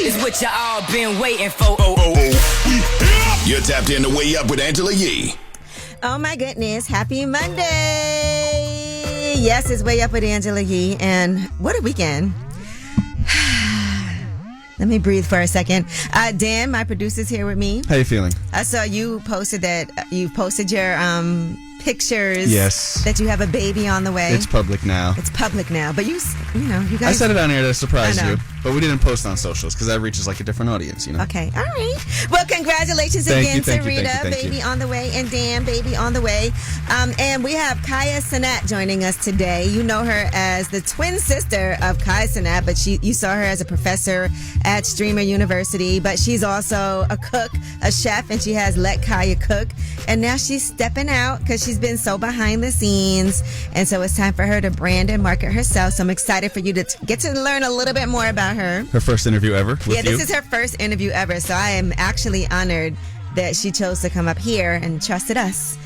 is what you all been waiting for. You're tapped in to Way Up with Angela Yee. Oh my goodness, happy Monday. Yes, it's Way Up with Angela Yee, and what a weekend. Let me breathe for a second. Dan, my producer's here with me. How you feeling? I saw you posted that you posted your pictures. Yes. That you have a baby on the way. It's public now. It's public now, but you guys. I said it on here to surprise you, but we didn't post on socials because that reaches like a different audience, you know. Okay, all right. Well, congratulations again to Rita, baby on the way, and Dan, baby on the way. And we have Kaiya Cenat joining us today. You know her as the twin sister of Kaiya Cenat, but you saw her as a professor at Streamer University. But she's also a cook, a chef, and she has let Kaiya cook. And now she's stepping out because she's been so behind the scenes. And so it's time for her to brand and market herself. So I'm excited for you to get to learn a little bit more about her. Her first interview ever with you? This is her first interview ever. So I am actually honored that she chose to come up here and trusted us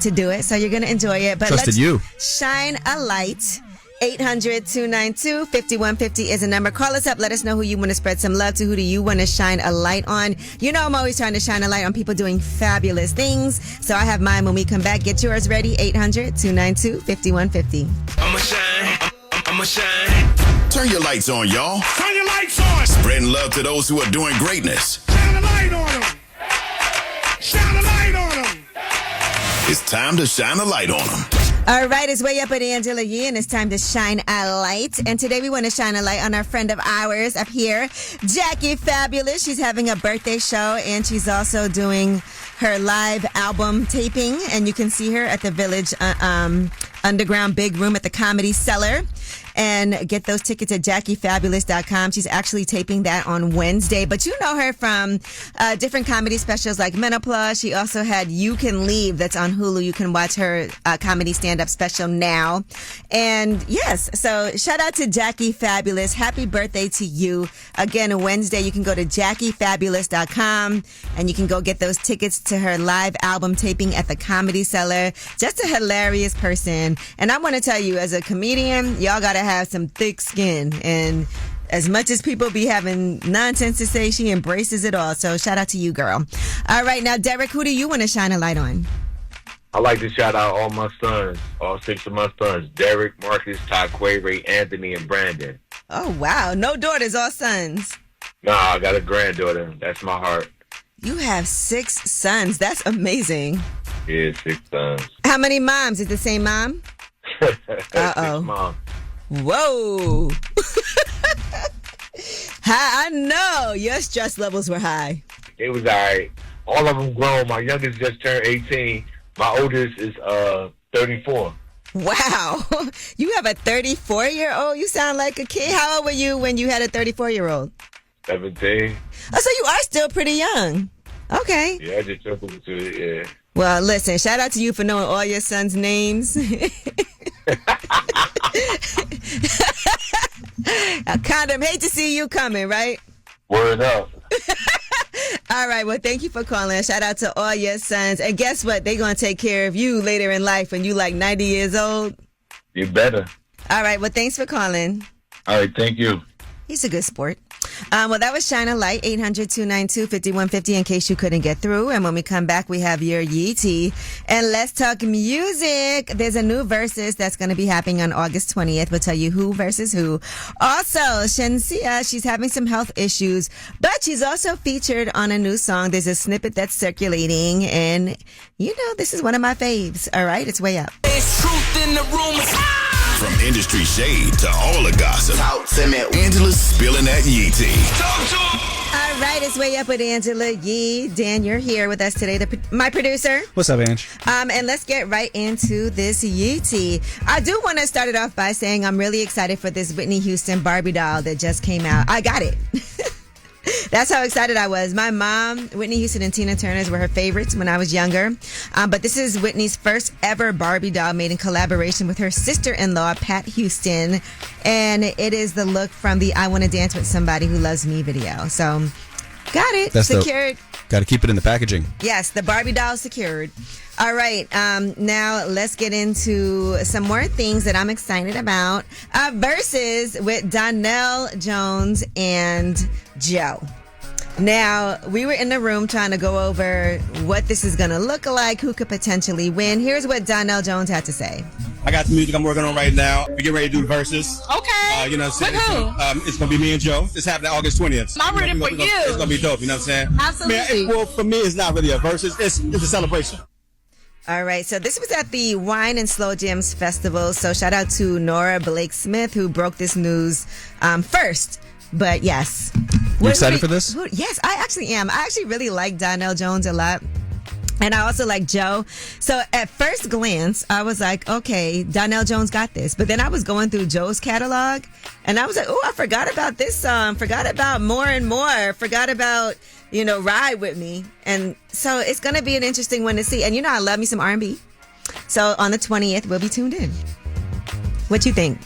to do it. So you're going to enjoy it. But trusted you. Shine a light. 800-292-5150 is a number. Call us up. Let us know who you want to spread some love to. Who do you want to shine a light on? You know I'm always trying to shine a light on people doing fabulous things. So I have mine when we come back. Get yours ready. 800-292-5150. I'ma shine. Turn your lights on, y'all. Turn your lights on. Spreading love to those who are doing greatness. Shine a light on them. Shine a light on them. It's time to shine a light on them. All right, it's Way Up with Angela Yee, and it's time to shine a light. And today we want to shine a light on our friend of ours up here, Jackie Fabulous. She's having a birthday show, and she's also doing her live album taping. And you can see her at the Village Underground Big Room at the Comedy Cellar. And get those tickets at JackieFabulous.com. She's actually taping that on Wednesday. But you know her from different comedy specials like Menopause. She also had You Can Leave that's on Hulu. You can watch her comedy stand-up special now. And yes, so shout out to Jackie Fabulous. Happy birthday to you. Again, Wednesday, you can go to JackieFabulous.com and you can go get those tickets to her live album taping at the Comedy Cellar. Just a hilarious person. And I want to tell you, as a comedian, y'all got to have some thick skin, and as much as people be having nonsense to say, she embraces it all. So shout out to you, girl. All right, now Derek, who do you want to shine a light on? I like to shout out all my sons, all 6 of my sons: Derek, Marcus, Taquay, Ray, Anthony, and Brandon. Oh wow, no daughters, all sons. Nah, I got a granddaughter. That's my heart. You have 6 sons. That's amazing. Yeah, 6 sons. How many moms? Is it the same mom? 6 moms. Whoa. I know your stress levels were high. It was all right. All of them grown. My youngest just turned 18. My oldest is 34. Wow. You have a 34-year-old? You sound like a kid. How old were you when you had a 34-year-old? 17. Oh, so you are still pretty young. Okay. Yeah, I just jumped into it, yeah. Well, listen, shout out to you for knowing all your sons' names. Condom, hate to see you coming, right? Word up. All right, well, thank you for calling. Shout out to all your sons. And guess what? They're going to take care of you later in life when you like 90 years old. You better. All right, well, thanks for calling. All right, thank you. He's a good sport. Well, that was Shine a Light, 800-292-5150 in case you couldn't get through. And when we come back, we have your Yee tea. And let's talk music. There's a new versus that's going to be happening on August 20th. We'll tell you who versus who. Also, Shensia, she's having some health issues, but she's also featured on a new song. There's a snippet that's circulating, and you know, this is one of my faves. All right, it's Way Up. There's truth in the room. From industry shade to all the gossip, Talk to me. Angela's spilling that Yee tea. All right, it's Way Up with Angela Yee. Dan, you're here with us today, my producer. What's up, Ange? And let's get right into this Yee tea. I do want to start it off by saying I'm really excited for this Whitney Houston Barbie doll that just came out. I got it. That's how excited I was. My mom, Whitney Houston and Tina Turner were her favorites when I was younger. But this is Whitney's first ever Barbie doll made in collaboration with her sister-in-law, Pat Houston. And it is the look from the I Want to Dance with Somebody Who Loves Me video. So Got it. That's Secured. Got to keep it in the packaging. Yes, the Barbie doll secured. All right. Now let's get into some more things that I'm excited about. Versus with Donnell Jones and Joe. Now, we were in the room trying to go over what this is going to look like, who could potentially win. Here's what Donnell Jones had to say. I got the music I'm working on right now. We get ready to do the verses. Okay. You know what I'm saying? With who? It's going to be me and Joe. It's happening August 20th. I'm rooting for you. It's going to be dope. You know what I'm saying? Absolutely. Well, for me, it's not really a verse. It's a celebration. All right, so this was at the Wine and Slow Jams Festival. So shout out to Nora Blake Smith, who broke this news first. But yes. You excited for this? Yes, I actually am. I actually really like Donnell Jones a lot. And I also like Joe. So at first glance, I was like, okay, Donnell Jones got this. But then I was going through Joe's catalog, and I was like, oh, I forgot about this song. Forgot about More and More. Forgot about, Ride With Me. And so it's going to be an interesting one to see. And I love me some R&B. So on the 20th, we'll be tuned in. What you think?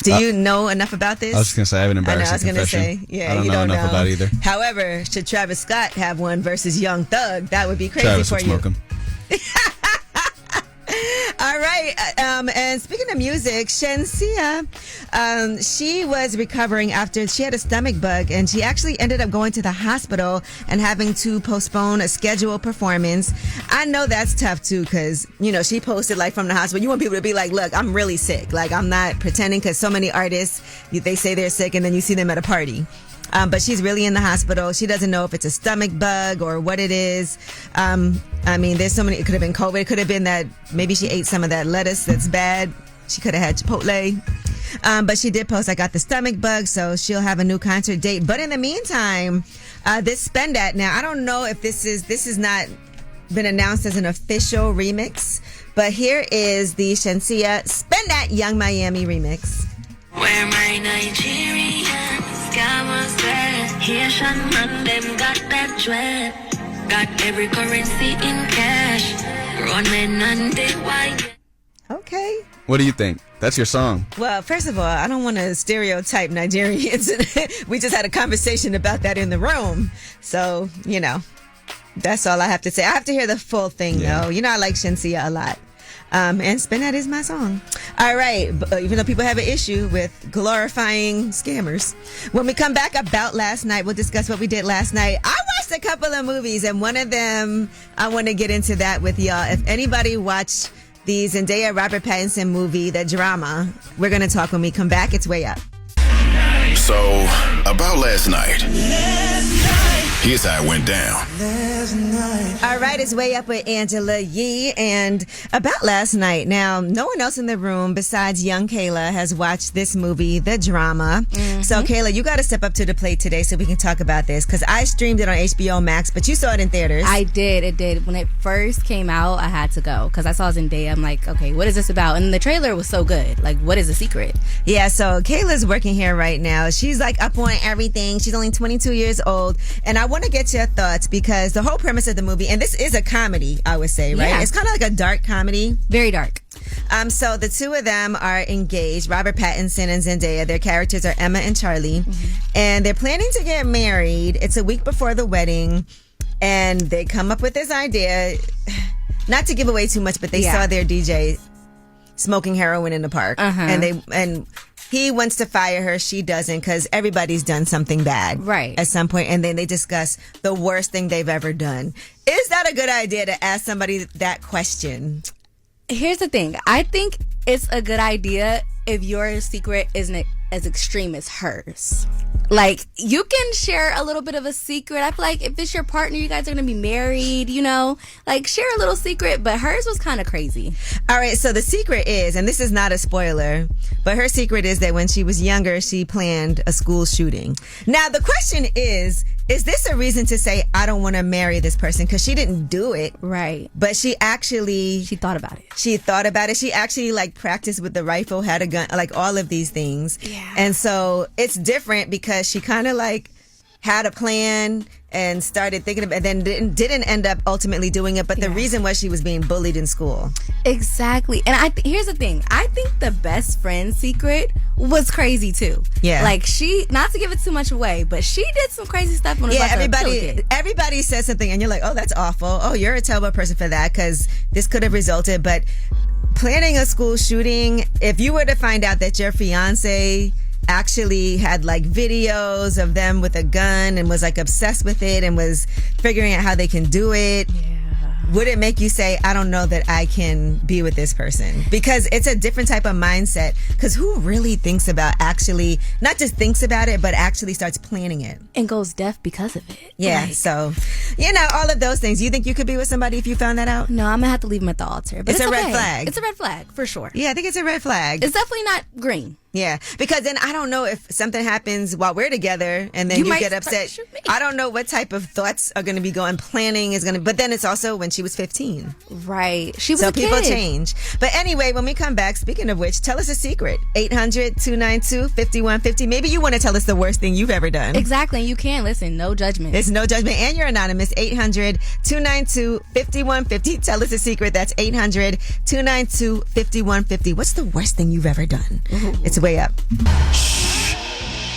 Do you know enough about this? I was just going to say, I have an embarrassing confession. I was going to say, yeah, I don't you know don't enough about either. However, should Travis Scott have one versus Young Thug, that would be crazy Travis for would you. smoke him. All right. And speaking of music, Shenseea, she was recovering after she had a stomach bug, and she actually ended up going to the hospital and having to postpone a scheduled performance. I know that's tough too, because, she posted from the hospital. You want people to be like, look, I'm really sick. I'm not pretending, because so many artists, they say they're sick and then you see them at a party. But she's really in the hospital. She doesn't know if it's a stomach bug or what it is. There's so many. It could have been COVID. It could have been that maybe she ate some of that lettuce that's bad. She could have had Chipotle. But she did post, I got the stomach bug, so she'll have a new concert date. But in the meantime, this Spend That. Now, I don't know if this is not been announced as an official remix, but here is the Shenseea Spend That Young Miami remix. Where my Nigerian scammers there, Haitian man them got that dread, got every currency in cash, running and they white. Okay. What do you think? That's your song. Well, first of all, I don't want to stereotype Nigerians. We just had a conversation about that in the room. So, that's all I have to say. I have to hear the full thing, though. I like Shenseea a lot. And Spend That is my song. All right. Even though people have an issue with glorifying scammers. When we come back about last night, we'll discuss what we did last night. I watched a couple of movies, and one of them, I want to get into that with y'all. If anybody watched the Zendaya Robert Pattinson movie, The Drama, we're going to talk when we come back. It's way up. So, about last night. Here's how it went down. All right, it's Way Up with Angela Yee. And about last night. Now, no one else in the room besides young Kayla has watched this movie, The Drama. Mm-hmm. So, Kayla, you got to step up to the plate today so we can talk about this. Because I streamed it on HBO Max, but you saw it in theaters. I did. It did. When it first came out, I had to go. Because I saw Zendaya. I'm like, okay, what is this about? And the trailer was so good. Like, what is the secret? Yeah, so Kayla's working here right now. She's up on everything. She's only 22 years old. And I want to get your thoughts, because the whole premise of the movie, and this is a comedy, I would say, right? Yeah. It's kind of like a dark comedy. Very dark. So the two of them are engaged, Robert Pattinson and Zendaya. Their characters are Emma and Charlie. Mm-hmm. And they're planning to get married. It's a week before the wedding. And they come up with this idea, not to give away too much, but they saw their DJ smoking heroin in the park. Uh-huh. And he wants to fire her. She doesn't, because everybody's done something bad. Right. At some point. And then they discuss the worst thing they've ever done. Is that a good idea to ask somebody that question? Here's the thing. I think it's a good idea if your secret isn't as extreme as hers. Like, you can share a little bit of a secret. I feel like if it's your partner, you guys are going to be married, share a little secret. But hers was kind of crazy. All right. So the secret is, and this is not a spoiler, but her secret is that when she was younger, she planned a school shooting. Now, the question is this a reason to say, I don't want to marry this person? Because she didn't do it. Right. But she thought about it. She thought about it. She actually practiced with the rifle, had a gun, all of these things. Yeah. And so it's different because she kind of had a plan and started thinking about it, and then didn't end up ultimately doing it. But the reason was she was being bullied in school. Exactly. And here's the thing. I think the best friend secret was crazy too. Yeah. Like she, not to give it too much away, but she did some crazy stuff when it was everybody says something and you're like, oh, that's awful. Oh, you're a terrible person for that because this could have resulted. But planning a school shooting, if you were to find out that your fiance actually had like videos of them with a gun and was like obsessed with it and was figuring out how they can do it, would it make you say, I don't know that I can be with this person? Because it's a different type of mindset. Because who really thinks about actually, not just thinks about it, but actually starts planning it? And goes deaf because of it. Yeah, Like, so, all of those things. You think you could be with somebody if you found that out? no, I'm going to have to leave him at the altar. But It's a red okay. flag. It's a red flag, for sure. Yeah, I think it's a red flag. It's definitely not green. Yeah, because then I don't know if something happens while we're together and then You you might get upset. shoot me. I don't know what type of thoughts are going to be going. Planning is going to, but then it's also when she was 15. Right. She was So a people kid. change. But anyway, when we come back, speaking of which, tell us a secret. 800-292-5150. Maybe you want to tell us the worst thing you've ever done. Exactly. And you can listen. No judgment. There's no judgment. And you're anonymous. 800-292-5150. Tell us a secret. That's 800-292-5150. What's the worst thing you've ever done? It's way up.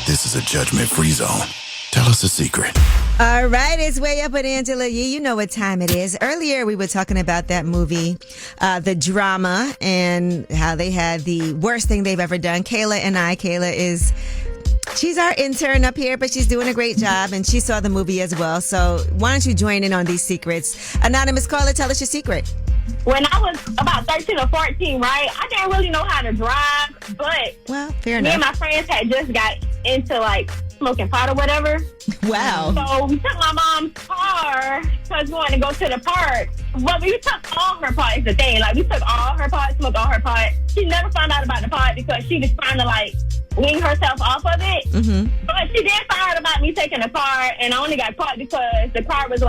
This is a judgment-free zone. Tell us a secret. All right, it's way up with Angela Yee. You know what time it is. Earlier, we were talking about that movie, The Drama, and how they had the worst thing they've ever done. Kayla she's our intern up here, but she's doing a great job, and she saw the movie as well. So why don't you join in on these secrets? Anonymous caller, tell us your secret. When I was about 13 or 14, right, I didn't really know how to drive, but Well, fair me and enough. my friends had just got into, like, smoking pot or whatever. Wow. So we took my mom's car because we wanted to go to the park. But we took all her pot is the thing. Like, we took all her pot, smoked all her pot. She never found out about the pot because she was trying to, like, wean herself off of it. Mm-hmm. But she did find out about me taking the car, and I only got caught because the car was,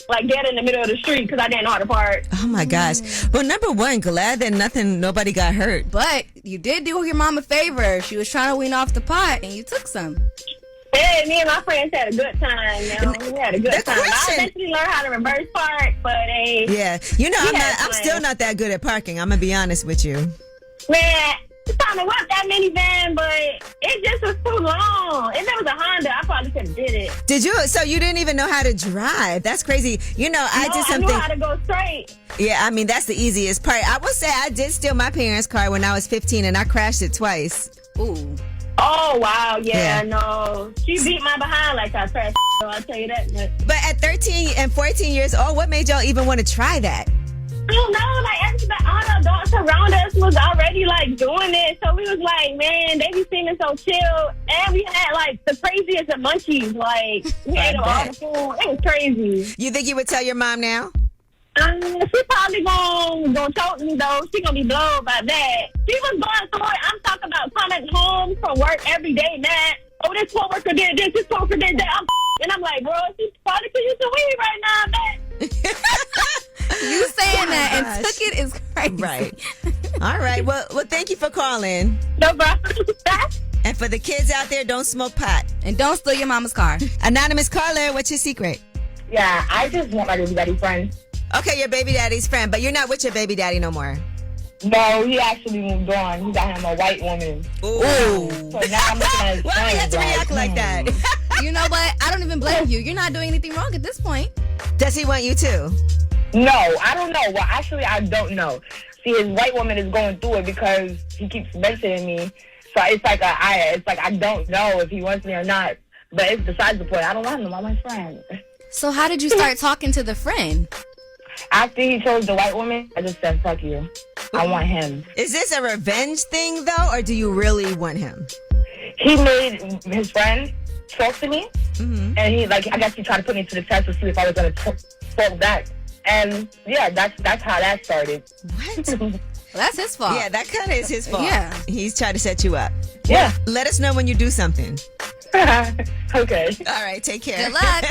like dead in the middle of the street because I didn't know how to park. Oh, my gosh. Well, number one, glad that nobody got hurt. But you did do your mom a favor. She was trying to wean off the pot, and you took some. Yeah, me and my friends had a good time. We had a good The time. question- I eventually learned how to reverse park, but Yeah. I'm still not that good at parking. I'm going to be honest with you. Man, I was trying to whip that minivan, but it just was too long. If it was a Honda, I probably could have did it. Did you? So you didn't even know how to drive? That's crazy. I did something. I knew how to go straight. Yeah, I mean, that's the easiest part. I will say I did steal my parents' car when I was 15 and I crashed it twice. Ooh. Oh, wow. Yeah, Yeah. no. She beat my behind like I crashed, so I'll tell you that. But at 13 and 14 years old, what made y'all even want to try that? I don't know, like everybody, all the adults around us was already like doing it. So we was like, man, they be seeming so chill. And we had like the craziest of munchies. Like we ate all the food. It was crazy. You think you would tell your mom now? She probably gonna choke me though. She gonna be blown by that. She was going through it. I'm talking about coming home from work every day, man. Oh, this coworker did this, this coworker did that. And I'm like, bro, she's probably could use some weed right now, man. You saying that and took it is crazy. Right. All right. Well, thank you for calling. No problem. And for the kids out there, don't smoke pot. And don't steal your mama's car. Anonymous caller, what's your secret? Yeah, I just want my baby daddy friend. Okay, your baby daddy's friend, but you're not with your baby daddy no more. No, he actually moved on. He got him a white woman. Ooh. So now I'm looking at his Why do you have to react like that? You know what? I don't even blame you. You're not doing anything wrong at this point. Does he want you too? No, I don't know. Well, actually, I don't know. See, his white woman is going through it because he keeps mentioning me. So it's like I don't know if he wants me or not. But it's besides the point. I don't want him. I'm my friend. So how did you start talking to the friend? After he chose the white woman, I just said, fuck you. I want him. Is this a revenge thing, though, or do you really want him? He made his friend talk to me. Mm-hmm. And he, I guess he tried to put me to the test to see if I was going to talk back. And, yeah, that's how that started. What? Well, that's his fault. Yeah, that kind of is his fault. Yeah. He's trying to set you up. Yeah. Let us know when you do something. Okay. All right, take care. Good luck.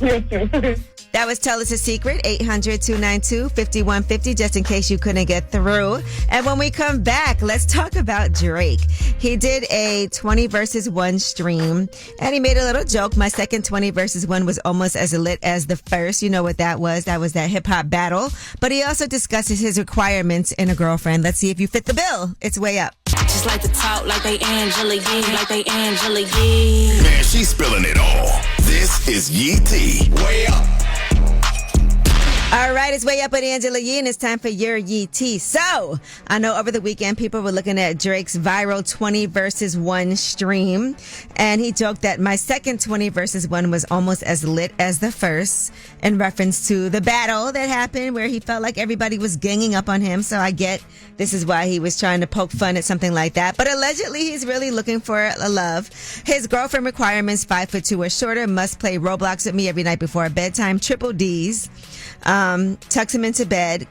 You too. That was Tell Us a Secret, 800-292-5150, just in case you couldn't get through. And when we come back, let's talk about Drake. He did a 20 versus 1 stream, and he made a little joke. My second 20 versus 1 was almost as lit as the first. You know what that was. That was that hip-hop battle. But he also discusses his requirements in a girlfriend. Let's see if you fit the bill. It's way up. Just like to talk like they Angela Yee, like they Angela Yee. Man, she's spilling it all. This is Yee T. Way up. All right, it's Way Up with Angela Yee, and it's time for your Yee Tea. So, I know over the weekend, people were looking at Drake's viral 20 versus 1 stream, and he joked that my second 20 versus 1 was almost as lit as the first, in reference to the battle that happened where he felt like everybody was ganging up on him. So I get this is why he was trying to poke fun at something like that. But allegedly, he's really looking for a love. His girlfriend requirements, 5'2" or shorter, must play Roblox with me every night before bedtime, triple D's. Tucks him into bed.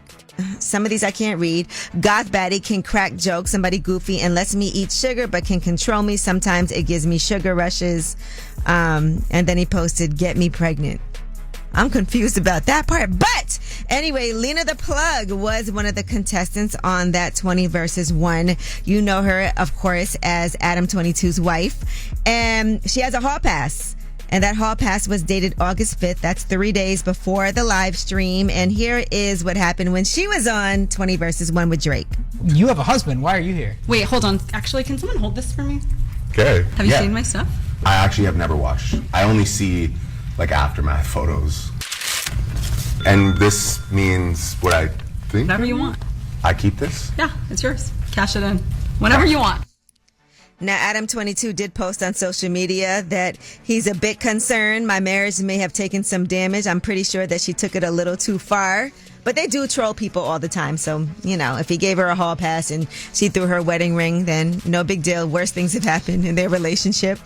Some of these I can't read. Goth baddie can crack jokes. Somebody goofy and lets me eat sugar but can control me. Sometimes it gives me sugar rushes. And then he posted, get me pregnant. I'm confused about that part. But anyway, Lena the Plug was one of the contestants on that 20 versus 1. You know her, of course, as Adam 22's wife. And she has a hall pass. And that hall pass was dated August 5th. That's 3 days before the live stream. And here is what happened when she was on 20 versus 1 with Drake. You have a husband. Why are you here? Wait, hold on. Actually, can someone hold this for me? Okay. Have you seen my stuff? I actually have never watched. I only see like aftermath photos. And this means what I think? Whatever you want. I keep this? Yeah, it's yours. Cash it in. Whatever you want. Now, Adam 22 did post on social media that he's a bit concerned. My marriage may have taken some damage. I'm pretty sure that she took it a little too far. But they do troll people all the time. So, you know, if he gave her a hall pass and she threw her wedding ring, then no big deal. Worse things have happened in their relationship.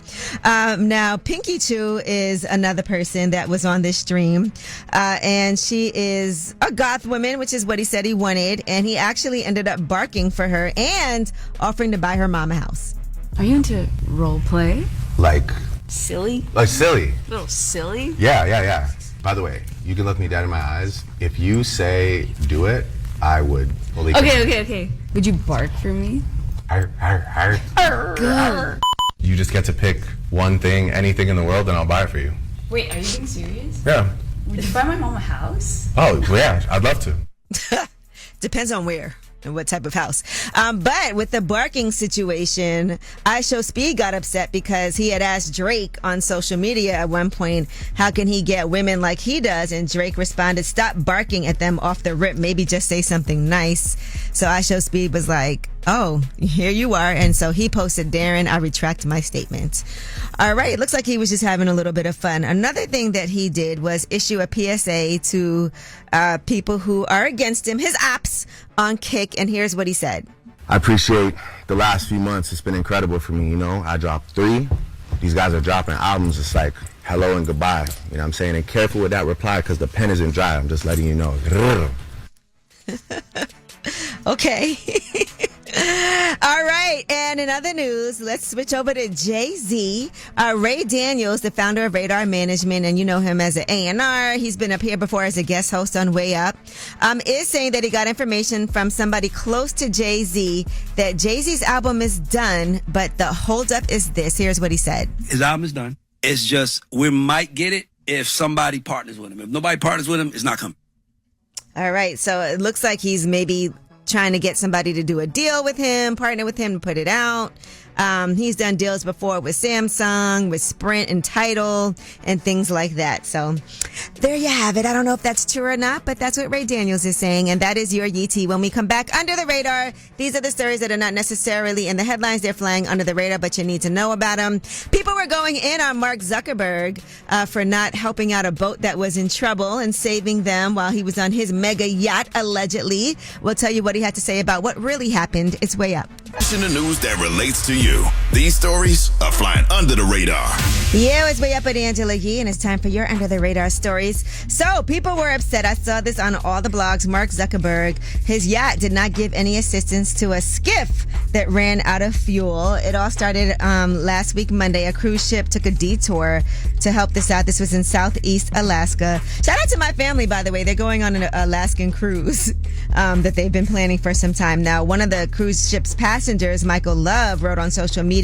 Now, Pinky Chew is another person that was on this stream. And she is a goth woman, which is what he said he wanted. And he actually ended up barking for her and offering to buy her mom a house. Are you into role play? Like Silly? Like silly. A little silly? Yeah. By the way, you can look me dead in my eyes. If you say do it, I would fully. Okay. Would you bark for me? Good. You just get to pick one thing, anything in the world, and I'll buy it for you. Wait, are you being serious? Yeah. Would you buy my mom a house? Oh, yeah, I'd love to. Depends on where and what type of house. But with the barking situation, IShowSpeed got upset because he had asked Drake on social media at one point, how can he get women like he does? And Drake responded, stop barking at them off the rip. Maybe just say something nice. So IShowSpeed was like, oh, here you are. And so he posted, Darren, I retract my statement. All right. It looks like he was just having a little bit of fun. Another thing that he did was issue a PSA to people who are against him, his ops on Kick. And here's what he said. I appreciate the last few months. It's been incredible for me. You know, I dropped 3. These guys are dropping albums. It's like hello and goodbye. You know what I'm saying? And careful with that reply because the pen isn't dry. I'm just letting you know. Okay. All right. And in other news, let's switch over to Jay-Z. Ray Daniels, the founder of Radar Management, and you know him as an A&R. He's been up here before as a guest host on Way Up, is saying that he got information from somebody close to Jay-Z that Jay-Z's album is done, but the holdup is this. Here's what he said. His album is done. It's just we might get it if somebody partners with him. If nobody partners with him, it's not coming. All right. So it looks like he's maybe trying to get somebody to do a deal with him, partner with him to put it out. He's done deals before with Samsung, with Sprint and Tidal, and things like that. So there you have it. I don't know if that's true or not, but that's what Ray Daniels is saying. And that is your Yee Tea. When we come back under the radar, these are the stories that are not necessarily in the headlines. They're flying under the radar, but you need to know about them. People were going in on Mark Zuckerberg for not helping out a boat that was in trouble and saving them while he was on his mega yacht, allegedly. We'll tell you what he had to say about what really happened. It's Way Up. In the news that relates to you. These stories are flying under the radar. Yeah, it's Way Up with Angela Yee, and it's time for your Under the Radar stories. So, people were upset. I saw this on all the blogs. Mark Zuckerberg, his yacht did not give any assistance to a skiff that ran out of fuel. It all started last week, Monday. A cruise ship took a detour to help this out. This was in Southeast Alaska. Shout out to my family, by the way. They're going on an Alaskan cruise that they've been planning for some time now. One of the cruise ship's passengers, Michael Love, wrote on social media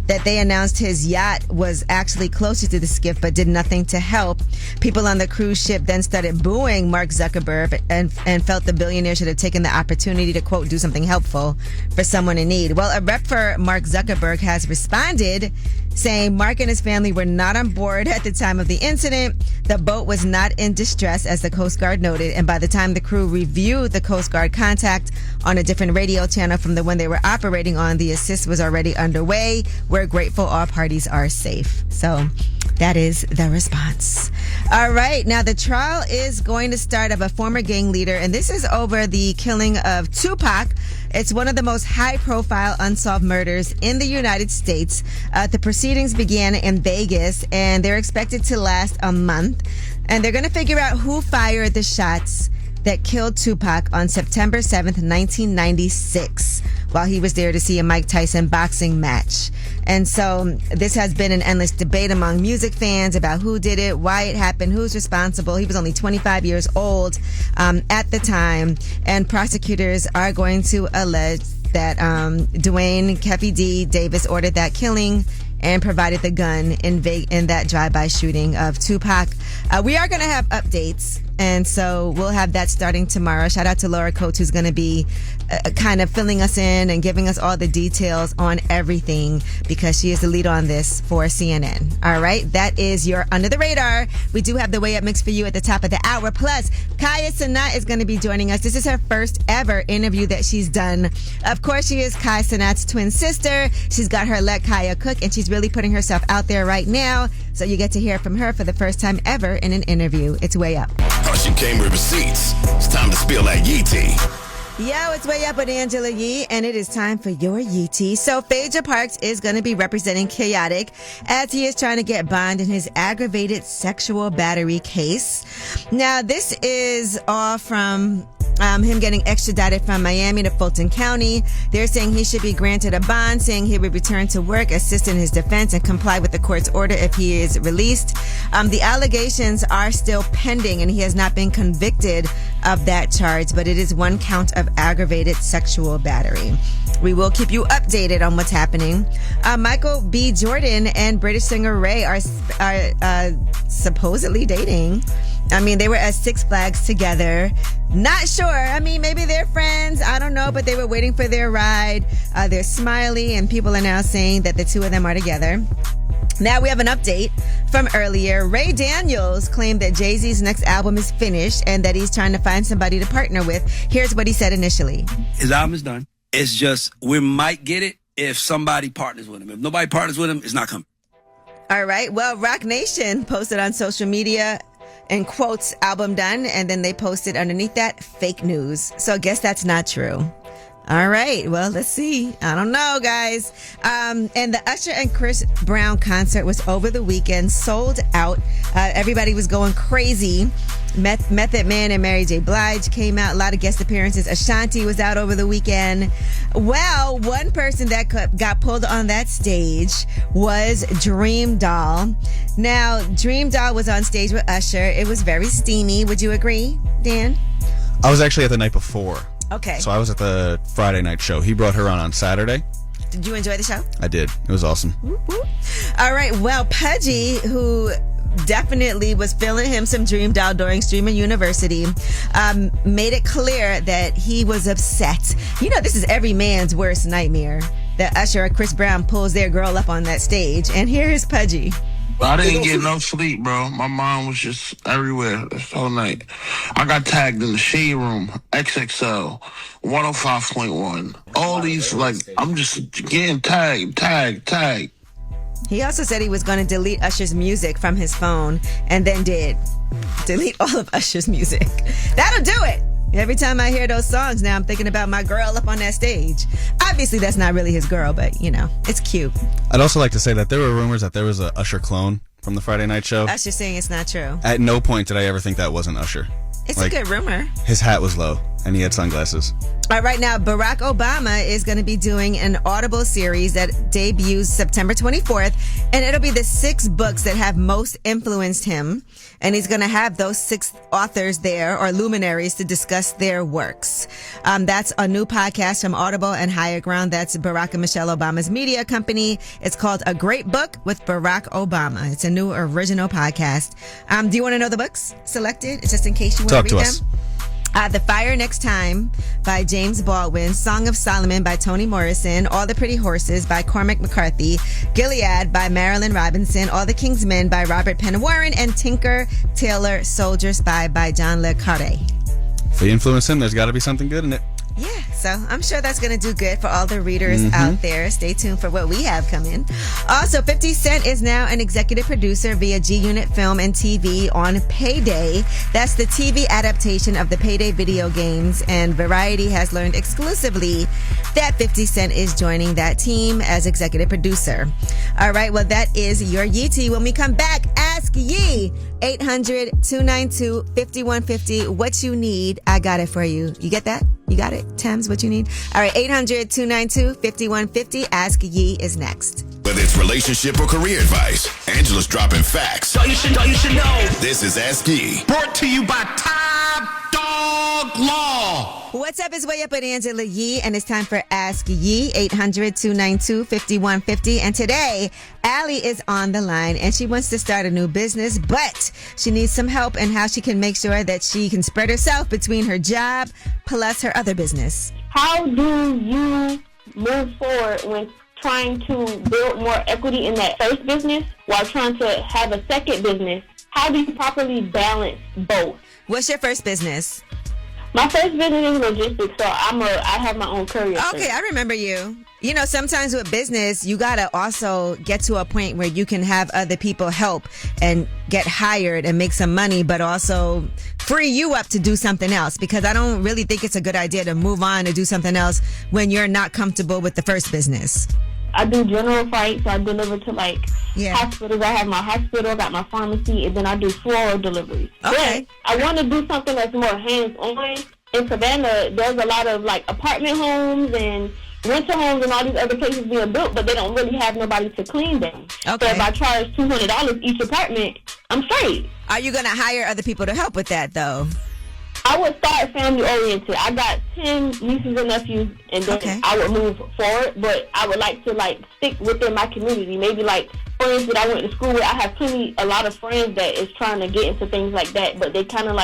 that they announced his yacht was actually closer to the skiff but did nothing to help. People on the cruise ship then started booing Mark Zuckerberg and felt the billionaire should have taken the opportunity to, quote, do something helpful for someone in need. Well, a rep for Mark Zuckerberg has responded saying Mark and his family were not on board at the time of the incident. The boat was not in distress, as the Coast Guard noted, and by the time the crew reviewed the Coast Guard contact on a different radio channel from the one they were operating on, the assist was already underway. We're grateful all parties are safe. So that is the response. All right. Now, the trial is going to start of a former gang leader, and this is over the killing of Tupac. It's one of the most high-profile unsolved murders in the United States. The proceedings began in Vegas, and they're expected to last a month. And they're going to figure out who fired the shots that killed Tupac on September 7th, 1996, while he was there to see a Mike Tyson boxing match. And so this has been an endless debate among music fans about who did it, why it happened, who's responsible. He was only 25 years old at the time, and prosecutors are going to allege that Dwayne Keffy D. Davis ordered that killing and provided the gun in that drive-by shooting of Tupac. We are going to have updates, and so we'll have that starting tomorrow. Shout out to Laura Coates, who's going to be kind of filling us in and giving us all the details on everything, because she is the lead on this for CNN. All right, that is your Under the Radar. We do have the Way Up mix for you at the top of the hour. Plus, Kaiya Cenat is going to be joining us. This is her first ever interview that she's done. Of course, she is Kai Cenat's twin sister. She's got her Let Kaiya Cook, and she's really putting herself out there right now. So you get to hear from her for the first time ever in an interview. It's Way Up. Oh, she came with receipts. It's time to spill that Yee tea. Yo, it's Way Up with Angela Yee, and it is time for your Yee tea. So Phaedra Parks is going to be representing Chaotic as he is trying to get bond in his aggravated sexual battery case. Now, this is all from him getting extradited from Miami to Fulton County. They're saying he should be granted a bond, saying he would return to work, assist in his defense, and comply with the court's order if he is released. The allegations are still pending, and he has not been convicted of that charge, but it is one count of aggravated sexual battery. We will keep you updated on what's happening. Michael B. Jordan and British singer Ray are supposedly dating. I mean, they were at Six Flags together. Not sure. I mean, maybe they're friends. I don't know, but they were waiting for their ride. They're smiley, and people are now saying that the two of them are together. Now we have an update from earlier. Ray Daniels claimed that Jay-Z's next album is finished and that he's trying to find somebody to partner with. Here's what he said initially. His album is done. It's just, we might get it if somebody partners with him. If nobody partners with him, it's not coming. All right. Well, Rock Nation posted on social media in quotes, album done, and then they posted underneath that, fake news. So I guess that's not true. All right. Well, let's see. I don't know, guys. And the Usher and Chris Brown concert was over the weekend, sold out. Everybody was going crazy. Method Man and Mary J. Blige came out. A lot of guest appearances. Ashanti was out over the weekend. Well, one person that got pulled on that stage was Dream Doll. Now, Dream Doll was on stage with Usher. It was very steamy. Would you agree, Dan? I was actually at the night before. Okay. So I was at the Friday night show. He brought her on Saturday. Did you enjoy the show? I did. It was awesome. Whoop, whoop. All right. Well, Pudgy, who definitely was feeling him some Dream Doll during Streamer University, made it clear that he was upset. You know, this is every man's worst nightmare, that Usher or Chris Brown pulls their girl up on that stage. And here is Pudgy. I didn't get no sleep, bro. My mind was just everywhere this whole night. I got tagged in the Shade Room, XXL, 105.1. All these, like, I'm just getting tagged. He also said he was going to delete Usher's music from his phone, and then did delete all of Usher's music. That'll do it. Every time I hear those songs now, I'm thinking about my girl up on that stage. Obviously, that's not really his girl, but, it's cute. I'd also like to say that there were rumors that there was a Usher clone from the Friday night show. Usher saying it's not true. At no point did I ever think that wasn't Usher. It's a good rumor. His hat was low, and he had sunglasses. All right, now, Barack Obama is going to be doing an Audible series that debuts September 24th, and it'll be the 6 books that have most influenced him, and he's going to have those 6 authors there, or luminaries, to discuss their works. That's a new podcast from Audible and Higher Ground. That's Barack and Michelle Obama's media company. It's called A Great Book with Barack Obama. It's a new original podcast. Do you want to know the books selected, just in case you want to read them? The Fire Next Time by James Baldwin, Song of Solomon by Toni Morrison, All the Pretty Horses by Cormac McCarthy, Gilead by Marilyn Robinson, All the King's Men by Robert Penn Warren, and Tinker, Tailor, Soldier, Spy by John le Carré. If they influence him, there's got to be something good in it. Yeah, so I'm sure that's going to do good for all the readers out there. Stay tuned for what we have coming. Also, 50 Cent is now an executive producer via G-Unit Film and TV on Payday. That's the TV adaptation of the Payday video games, and Variety has learned exclusively that 50 Cent is joining that team as executive producer. All right, well, that is your Yee Tea. When we come back, Ask Yee. 800-292-5150. What you need, I got it for you. You get that? You got it? Thames, what you need? All right, 800-292-5150. Ask Yee is next. Whether it's relationship or career advice, Angela's dropping facts. You should know. This is Ask Yee. Brought to you by Top Dog Law. What's up? It's Way Up with Angela Yee, and it's time for Ask Yee, 800-292-5150. And today, Allie is on the line, and she wants to start a new business, but she needs some help in how she can make sure that she can spread herself between her job plus her other business. How do you move forward when trying to build more equity in that first business while trying to have a second business? How do you properly balance both? What's your first business? My first business is logistics, so I have my own courier. Okay, I remember you. You know, sometimes with business, you got to also get to a point where you can have other people help and get hired and make some money, but also free you up to do something else, because I don't really think it's a good idea to move on to do something else when you're not comfortable with the first business. I do general freight, so I deliver to hospitals. I have my hospital, I got my pharmacy, and then I do floral deliveries. Okay. But I want to do something that's more hands-on. In Savannah, there's a lot of apartment homes and rental homes and all these other places being built, but they don't really have nobody to clean them. Okay. So if I charge $200 each apartment, I'm straight. Are you going to hire other people to help with that, though? I would start family-oriented. I got 10 nieces and nephews, and then I would move forward, but I would like to stick within my community. Maybe friends that I went to school with. I have a lot of friends that is trying to get into things like that, but they kind of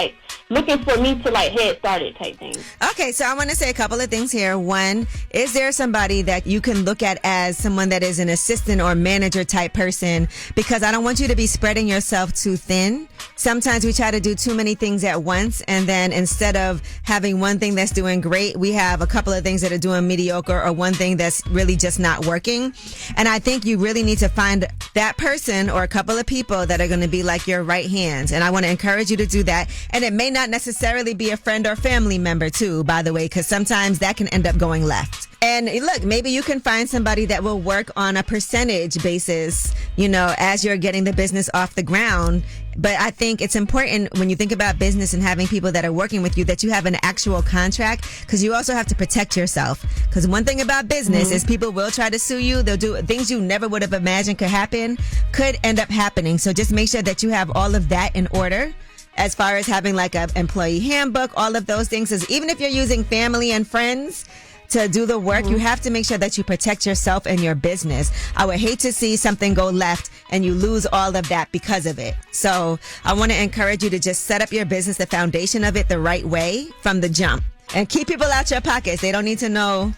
looking for me to head start it type thing. Okay, so I want to say a couple of things here. One, is there somebody that you can look at as someone that is an assistant or manager type person? Because I don't want you to be spreading yourself too thin. Sometimes we try to do too many things at once, and then instead of having one thing that's doing great, we have a couple of things that are doing mediocre, or one thing that's really just not working. And I think you really need to find that person or a couple of people that are going to be like your right hands. And I want to encourage you to do that. And it may not necessarily be a friend or family member too, by the way, because sometimes that can end up going left. And look, maybe you can find somebody that will work on a percentage basis, as you're getting the business off the ground. But I think it's important when you think about business and having people that are working with you that you have an actual contract, because you also have to protect yourself. Because one thing about business is people will try to sue you. They'll do things you never would have imagined could happen, could end up happening. So just make sure that you have all of that in order. As far as having an employee handbook, all of those things, is even if you're using family and friends to do the work, you have to make sure that you protect yourself and your business. I would hate to see something go left and you lose all of that because of it. So I want to encourage you to just set up your business, the foundation of it, the right way from the jump, and keep people out your pockets. They don't need to know,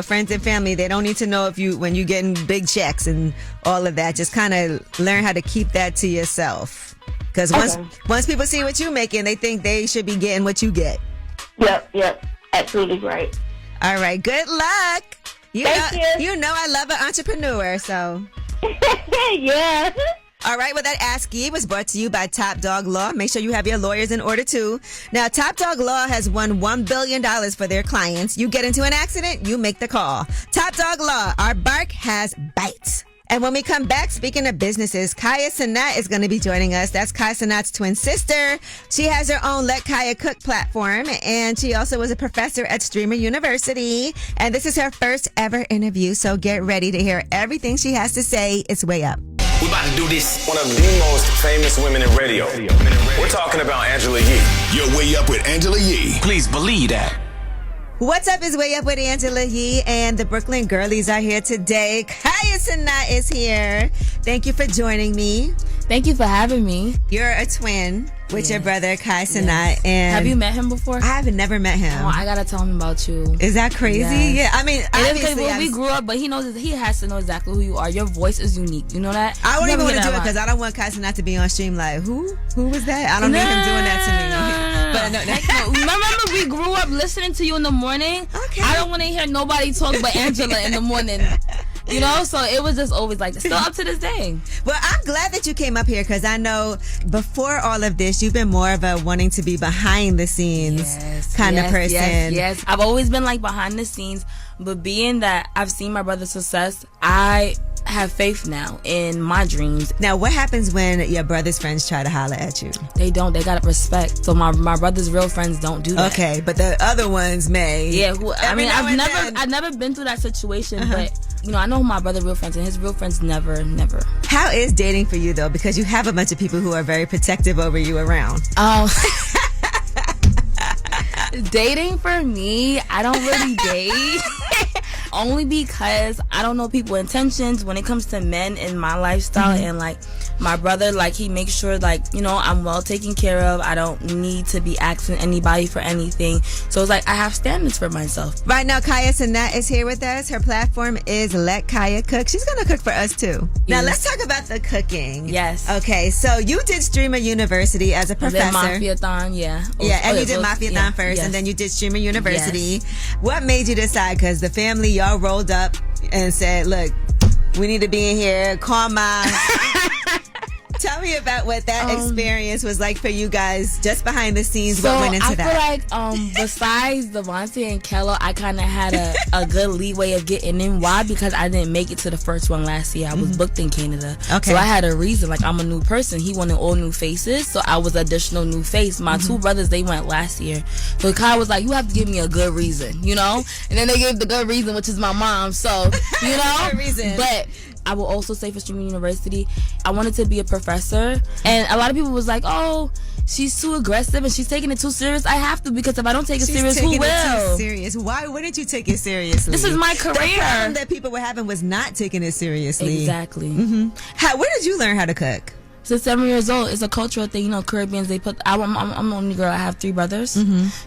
friends and family, they don't need to know when you're getting big checks and all of that. Just kind of learn how to keep that to yourself. Because once people see what you're making, they think they should be getting what you get. Yep. Absolutely right. All right. Good luck. Thank you. You know I love an entrepreneur, so. Yeah. All right, well, that Ask Ye was brought to you by Top Dog Law. Make sure you have your lawyers in order, too. Now, Top Dog Law has won $1 billion for their clients. You get into an accident, you make the call. Top Dog Law, our bark has bites. And when we come back, speaking of businesses, Kaiya Cenat is going to be joining us. That's Kaiya Cenat's twin sister. She has her own Let Kaiya Cook platform, and she also was a professor at Streamer University. And this is her first ever interview, so get ready to hear everything she has to say. It's Way Up. We're about to do this. One of the most famous women in radio. We're talking about Angela Yee. You're Way Up with Angela Yee. Please believe that. What's up? Is Way Up with Angela Yee, and the Brooklyn girlies are here today. Kaiya Cenat is here. Thank you for joining me. Thank you for having me. You're a twin with your brother, Kaiya Cenat. And have you met him before? I have never met him. Oh, I gotta tell him about you. Is that crazy? Yes. Yeah, I mean, obviously, we grew up, but he has to know exactly who you are. Your voice is unique. You know that? I don't even want to do it because I don't want Kaiya Cenat to be on stream like, who was that? I don't need him doing that to me. But no. Remember, we grew up listening to you in the morning. Okay. I don't want to hear nobody talk but Angela in the morning. You know, so it was just always like, still up to this day. Well, I'm glad that you came up here because I know before all of this, you've been more of a wanting to be behind the scenes kind of person. Yes. I've always been like behind the scenes, but being that I've seen my brother's success, I have faith now in my dreams. Now, what happens when your brother's friends try to holler at you? They don't. They got respect. So my brother's real friends don't do that. Okay, but the other ones may. Yeah. I've never been through that situation, but you know, I know who my brother's real friends and his real friends never. How is dating for you though? Because you have a bunch of people who are very protective over you around. Dating for me, I don't really date. Only because I don't know people's intentions when it comes to men in my lifestyle. And like my brother, like he makes sure like, you know, I'm well taken care of. I don't need to be asking anybody for anything. So it's like I have standards for myself. Right now, Kaiya Cenat is here with us. Her platform is Let Kaiya Cook. She's going to cook for us too. Now let's talk about the cooking. Yes. Okay, so you did Streamer University as a professor. And then Mafia-thon, yeah. And you did Mafia-thon first, and then you did Streamer University. Yes. What made you decide? Because the family, y'all rolled up and said, look, we need to be in here. Call Mom. Tell me about what that experience was like for you guys, just behind the scenes. What went into that? I feel like besides Devontae and Kayla, I kind of had a good leeway of getting in. Why? Because I didn't make it to the first one last year. I was booked in Canada. Okay. So I had a reason. Like, I'm a new person. He wanted all new faces, so I was additional new face. My two brothers, they went last year. So Kai was like, you have to give me a good reason, you know? And then they gave the good reason, which is my mom. So, you know? Good reason. But I will also say for Streamer University, I wanted to be a professor. And a lot of people was like, oh, she's too aggressive and she's taking it too serious. I have to, because if I don't take it serious, who will? It too serious. Why wouldn't you take it seriously? This is my career. The problem that people were having was not taking it seriously. Exactly. Where did you learn how to cook? Since 7 years old, it's a cultural thing. You know, Caribbeans, they put. I'm the only girl. I have 3 brothers.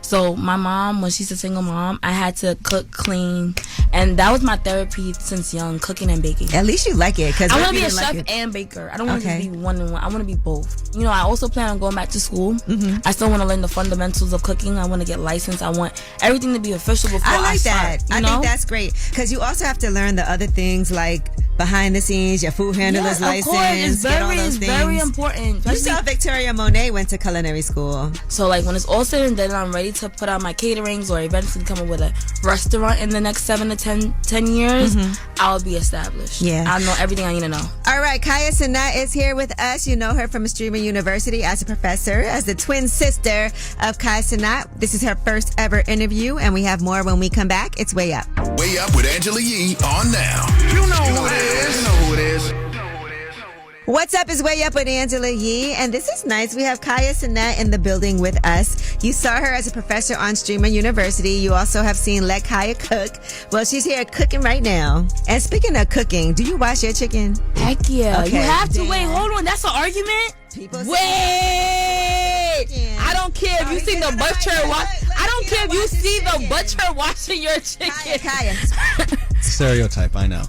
So my mom, when she's a single mom, I had to cook, clean, and that was my therapy since young, cooking and baking. At least you like it, because I want to be a chef and baker. I don't want to just be one and one. I want to be both. You know, I also plan on going back to school. I still want to learn the fundamentals of cooking. I want to get licensed. I want everything to be official before I start. I like that. I think that's great, because you also have to learn the other things like behind the scenes, your food handler's license, it's get all those things. Very important. You saw Victoria Monet went to culinary school. So like when it's all said and done, I'm ready to put out my caterings or eventually come up with a restaurant in the next 7 to 10 years. I'll be established. Yeah. I'll know everything I need to know. All right, Kaiya Cenat is here with us. You know her from Streamer University as a professor, as the twin sister of Kaiya Cenat. This is her first ever interview, and we have more when we come back. It's Way Up. Way Up with Angela Yee on now. You know who it is. You know who it is. What's up is Way Up with Angela Yee, and this is nice. We have Kaiya Cenat in the building with us. You saw her as a professor on Streamer University. You also have seen Let Kaiya Cook. Well, she's here cooking right now. And speaking of cooking, do you wash your chicken? Heck yeah. Okay. You have to. Wait, hold on. That's an argument? Wait! I don't care if you see the butcher wash. I don't care if you see the butcher washing your chicken. Kaiya. Stereotype, I know.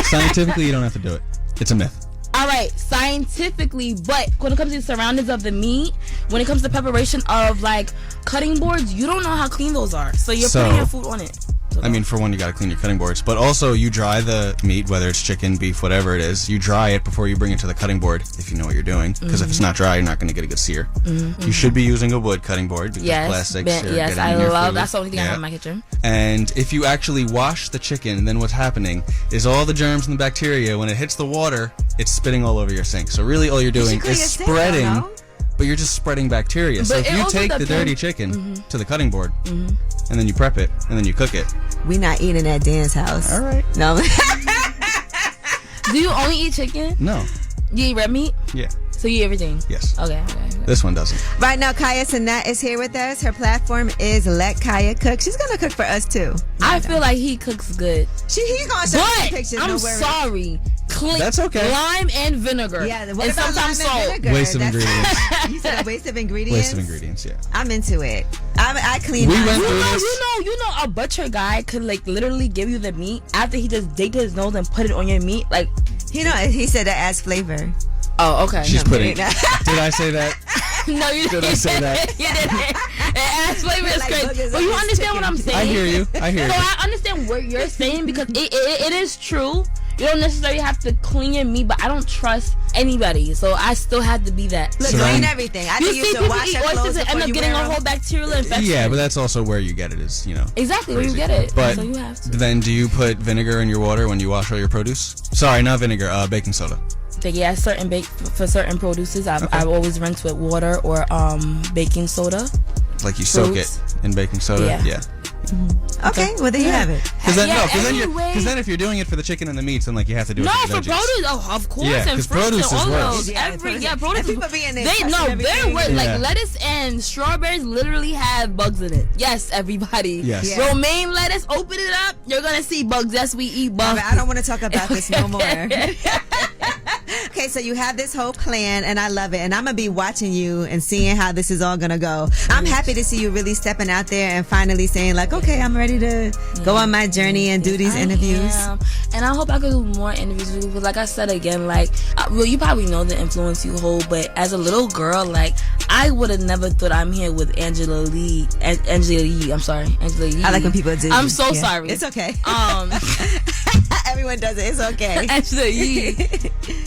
Scientifically, you don't have to do it. It's a myth. All right, scientifically, but when it comes to the surroundings of the meat, when it comes to preparation of like cutting boards, you don't know how clean those are. So you're putting your food on it. I mean, for one, you gotta clean your cutting boards, but also you dry the meat, whether it's chicken, beef, whatever it is. You dry it before you bring it to the cutting board, if you know what you're doing. Because if it's not dry, you're not gonna get a good sear. You should be using a wood cutting board because plastics are yes, getting I in your love. food. That's the only thing I have in my kitchen. And if you actually wash the chicken, then what's happening is all the germs and the bacteria, when it hits the water, it's spitting all over your sink. So really, all you're doing is spreading. But you're just spreading bacteria. So if you take the dirty chicken to the cutting board, and then you prep it, and then you cook it. We not eating at Dan's house. All right. No. Do you only eat chicken? No. You eat red meat? Yeah. So you eat everything? Yes. Okay. This one doesn't. Right now, Kaiya Cenat is here with us. Her platform is Let Kaiya Cook. She's going to cook for us, too. I feel like he cooks good. He's going to show us the pictures. I'm sorry. That's okay. Lime and vinegar. Yeah, and sometimes salt. Waste of ingredients. You said a waste of ingredients? Waste of ingredients, yeah. I'm into it. I clean We mine. went through this. You know, a butcher guy could like literally give you the meat after he just digged his nose and put it on your meat. Like, he said that adds flavor. Oh, okay. She's putting. Did I say that? No, you didn't. Did I say that? You didn't. It adds flavor is crazy. But you understand what I'm saying? I hear you. So I understand what you're saying because it is true. You don't necessarily have to clean your meat, but I don't trust anybody, so I still have to be that. Look, clean everything. I think you should wash your clothes and end up getting a whole bacterial infection. Yeah, but that's also where you get it is, Exactly, where you get it. But so you have to. Then do you put vinegar in your water when you wash all your produce? Sorry, not vinegar, baking soda. Yeah, for certain produces, I've always rinsed with water or baking soda. Like you soak it in baking soda? Yeah. Okay, well there you have it. Because then if you're doing it for the chicken and the meats, then like you have to do it for the veggies. Produce, of course, yeah, and fruits produce and all is worse. those. Produce. And people be in there they're worse. Like lettuce and strawberries literally have bugs in it. Yes, everybody. Yes. Yeah. Romaine lettuce, open it up, you're gonna see bugs. Yes, we eat bugs. I don't want to talk about this no more. Okay, so you have this whole plan, and I love it. And I'm going to be watching you and seeing how this is all going to go. I'm happy to see you really stepping out there and finally saying, like, okay, I'm ready to go on my journey and do these interviews. And I hope I can do more interviews with you. But like I said again, like, well, you probably know the influence you hold, but as a little girl, like, I would have never thought I'm here with Angela Yee. I'm sorry, Angela Yee. I like when people do. I'm so sorry. It's okay. Everyone does it. It's okay. Angela Yee.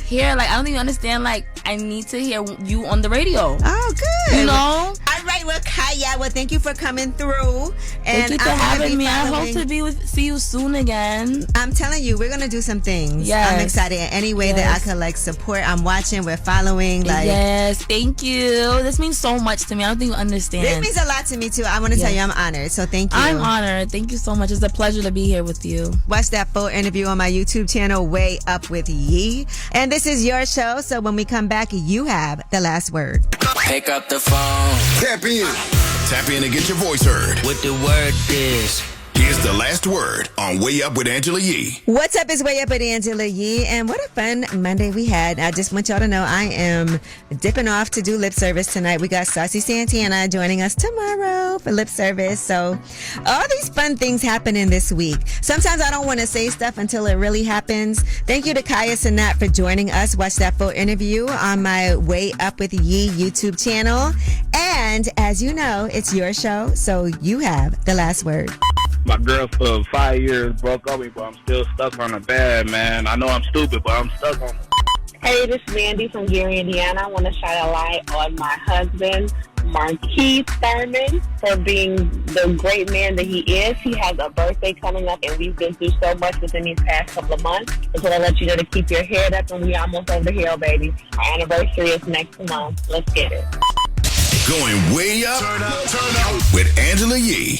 Here, like, I don't even understand. Like, I need to hear you on the radio. Oh, good. You know? All right, well, Kaiya, well, thank you for coming through. And thank you for having me. I hope to see you soon again. I'm telling you, we're gonna do some things. Yes. I'm excited in any way that I could like support. I'm watching. We're following. Like, yes, thank you. This means so much to me. I don't think you understand. This means a lot to me too. I want to tell you, I'm honored. So thank you. I'm honored. Thank you so much. It's a pleasure to be here with you. Watch that full interview on my YouTube channel, Way Up with Yee. And this is your show. So when we come back, you have the last word. Pick up the phone. Tap in. Tap in and get your voice heard. What the word is. Here's the last word on Way Up with Angela Yee. What's up? It's Way Up with Angela Yee. And what a fun Monday we had. I just want y'all to know I am dipping off to do lip service tonight. We got Saucy Santana joining us tomorrow for lip service. So all these fun things happening this week. Sometimes I don't want to say stuff until it really happens. Thank you to Kaiya Cenat for joining us. Watch that full interview on my Way Up with Yee YouTube channel. And as you know, it's your show. So you have the last word. My girl for 5 years broke up with me, but I'm still stuck on her bed, man. I know I'm stupid, but I'm stuck on her. Hey, this is Mandy from Gary, Indiana. I want to shine a light on my husband, Marquise Thurman, for being the great man that he is. He has a birthday coming up, and we've been through so much within these past couple of months. So I let you know to keep your head up, and we almost over the hill, baby. Our anniversary is next month. Let's get it. Going way up, turn up with Angela Yee.